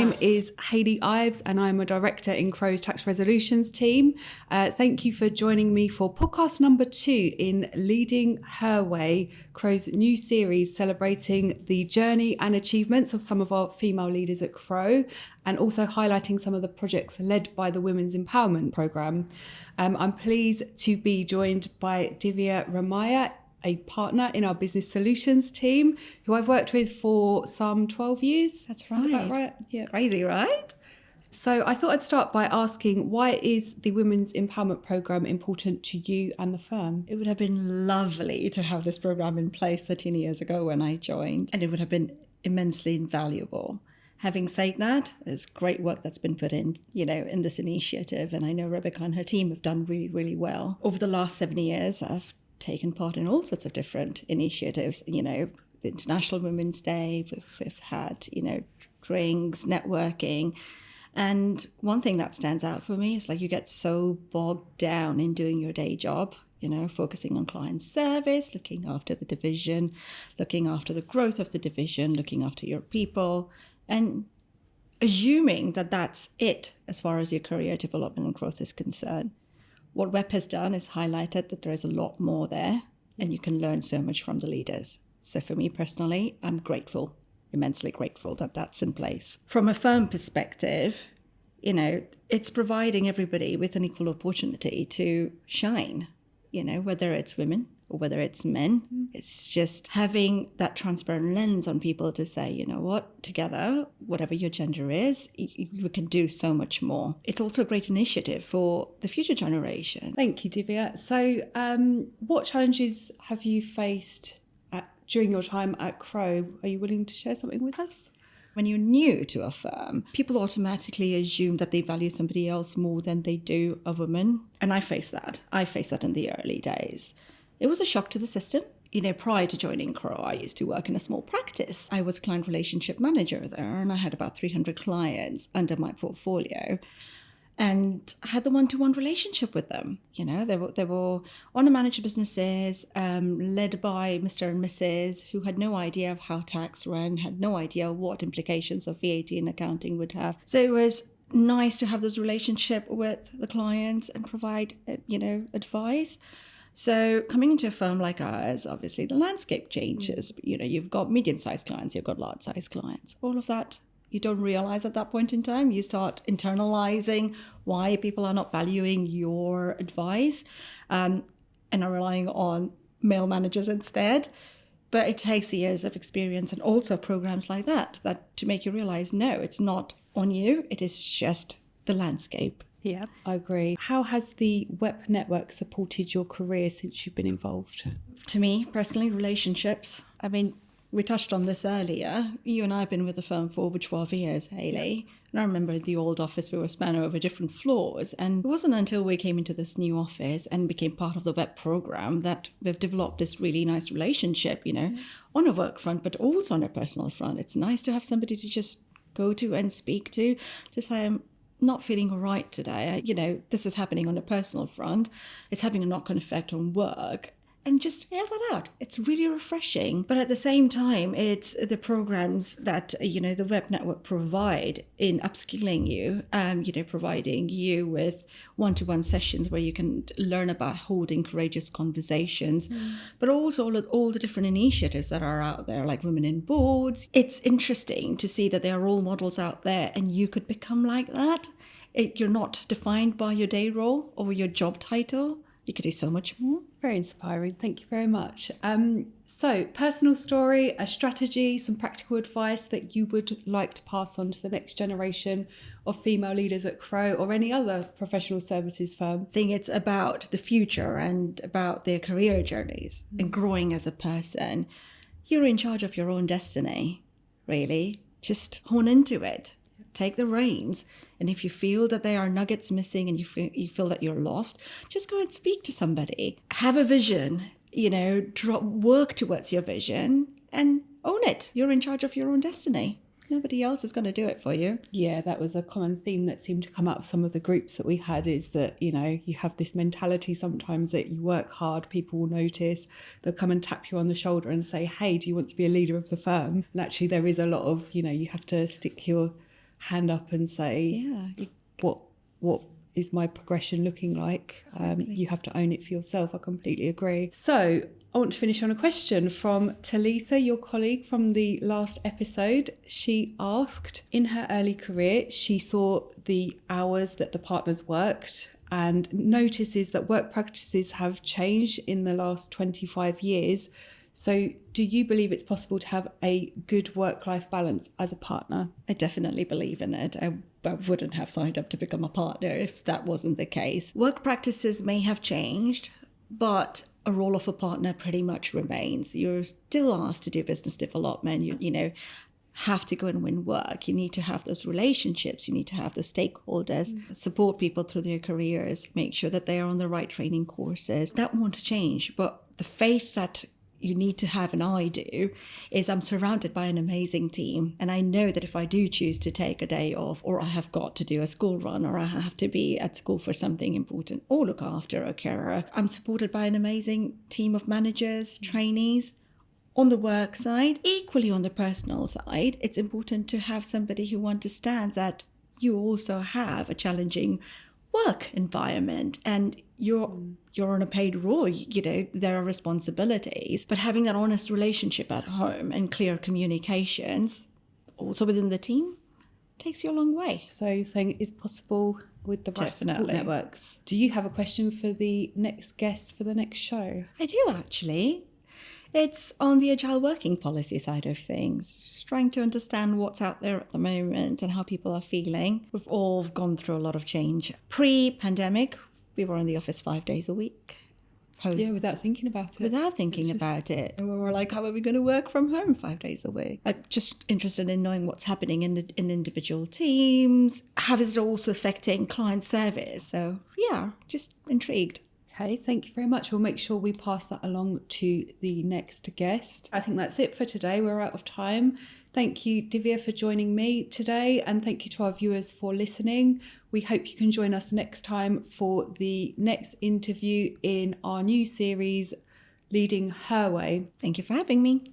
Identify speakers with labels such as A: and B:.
A: name is Hayley Ives and I'm a director in Crowe's tax resolutions team. Thank you for joining me for podcast number 2 in Leading Her Way, Crowe's new series celebrating the journey and achievements of some of our female leaders at Crowe and also highlighting some of the projects led by the Women's Empowerment Programme. I'm pleased to be joined by Diviya Ramaiya, a partner in our business solutions team, who I've worked with for some 12 years.
B: That's right.
A: About right? Yeah.
B: Crazy, right?
A: So I thought I'd start by asking, why is the Women's Empowerment Programme important to you and the firm?
B: It would have been lovely to have this program in place 13 years ago when I joined, and it would have been immensely invaluable. Having said that, there's great work that's been put in, in this initiative, and I know Rebecca and her team have done really, really well. Over the last 7 years, I've taken part in all sorts of different initiatives, the International Women's Day, we've had, drinks, networking. And one thing that stands out for me is you get so bogged down in doing your day job, focusing on client service, looking after the division, looking after the growth of the division, looking after your people, and assuming that that's it as far as your career development and growth is concerned. What WEP has done is highlighted that there is a lot more there and you can learn so much from the leaders. So for me personally, I'm grateful, immensely grateful that that's in place. From a firm perspective, it's providing everybody with an equal opportunity to shine, whether it's women or whether it's men. It's just having that transparent lens on people to say, together, whatever your gender is, we can do so much more. It's also a great initiative for the future generation.
A: Thank you, Diviya. So what challenges have you faced during your time at Crowe? Are you willing to share something with us?
B: When you're new to a firm, people automatically assume that they value somebody else more than they do a woman. And I faced that. In the early days. It was a shock to the system. Prior to joining Crowe, I used to work in a small practice. I was client relationship manager there, and I had about 300 clients under my portfolio. And I had the one-to-one relationship with them. They were owner-managed businesses led by Mr. and Mrs. who had no idea of how tax ran, had no idea what implications of VAT and accounting would have. So it was nice to have this relationship with the clients and provide, advice. So coming into a firm like ours, obviously the landscape changes. You've got medium-sized clients, you've got large-sized clients. All of that you don't realize at that point in time. You start internalizing why people are not valuing your advice and are relying on male managers instead. But it takes years of experience and also programs like that to make you realize, no, it's not on you. It is just the landscape.
A: Yeah, I agree. How has the WEP network supported your career since you've been involved?
B: To me, personally, relationships. We touched on this earlier. You and I have been with the firm for over 12 years, Hayley. Yeah. And I remember in the old office, we were span over different floors. And it wasn't until we came into this new office and became part of the WEP program that we've developed this really nice relationship, on a work front, but also on a personal front. It's nice to have somebody to just go to and speak to say, I'm not feeling all right today. This is happening on a personal front. It's having a knock-on effect on work. And just air that out. It's really refreshing. But at the same time, it's the programs that, the WEP network provide in upskilling you, providing you with one-to-one sessions where you can learn about holding courageous conversations, but also all the different initiatives that are out there, like Women in Boards. It's interesting to see that there are role models out there and you could become like that. You're not defined by your day role or your job title. You could do so much more.
A: Very inspiring. Thank you very much. So, personal story, a strategy, some practical advice that you would like to pass on to the next generation of female leaders at Crowe or any other professional services firm?
B: I think it's about the future and about their career journeys and growing as a person. You're in charge of your own destiny, really. Just hone into it. Take the reins. And if you feel that there are nuggets missing and you feel that you're lost, just go and speak to somebody. Have a vision, work towards your vision and own it. You're in charge of your own destiny. Nobody else is going to do it for you.
A: Yeah, that was a common theme that seemed to come out of some of the groups that we had, is that, you have this mentality sometimes that you work hard, people will notice, they'll come and tap you on the shoulder and say, hey, do you want to be a leader of the firm? And actually there is a lot of, you have to stick your hand up and say, what is my progression looking like?
B: Exactly.
A: You have to own it for yourself. I completely agree. So I want to finish on a question from Talitha, your colleague from the last episode. She asked, in her early career, she saw the hours that the partners worked and notices that work practices have changed in the last 25 years. So do you believe it's possible to have a good work-life balance as a partner?
B: I definitely believe in it. I wouldn't have signed up to become a partner if that wasn't the case. Work practices may have changed, but a role of a partner pretty much remains. You're still asked to do business development. You have to go and win work. You need to have those relationships. You need to have the stakeholders, support people through their careers, make sure that they are on the right training courses. That won't change. But the faith that you need to have, and I do, is I'm surrounded by an amazing team. And I know that if I do choose to take a day off, or I have got to do a school run, or I have to be at school for something important, or look after a carer, I'm supported by an amazing team of managers, trainees. On the work side, equally on the personal side, it's important to have somebody who understands that you also have a challenging work environment and you're on a paid role. There are responsibilities, but having that honest relationship at home and clear communications also within the team takes you a long way.
A: So you're saying it's possible with the right support
B: Definitely.
A: networks. Do you have a question for the next guest for the next show?
B: I do, actually. It's on the agile working policy side of things, just trying to understand what's out there at the moment and how people are feeling. We've all gone through a lot of change. Pre-pandemic, we were in the office 5 days a week.
A: Yeah, without thinking about it.
B: Without thinking about it. And we were like, how are we going to work from home 5 days a week? I'm just interested in knowing what's happening in individual teams. How is it also affecting client service? So yeah, just intrigued.
A: Okay, thank you very much. We'll make sure we pass that along to the next guest. I think that's it for today. We're out of time. Thank you, Diviya, for joining me today, and thank you to our viewers for listening. We hope you can join us next time for the next interview in our new series, Leading Her Way.
B: Thank you for having me.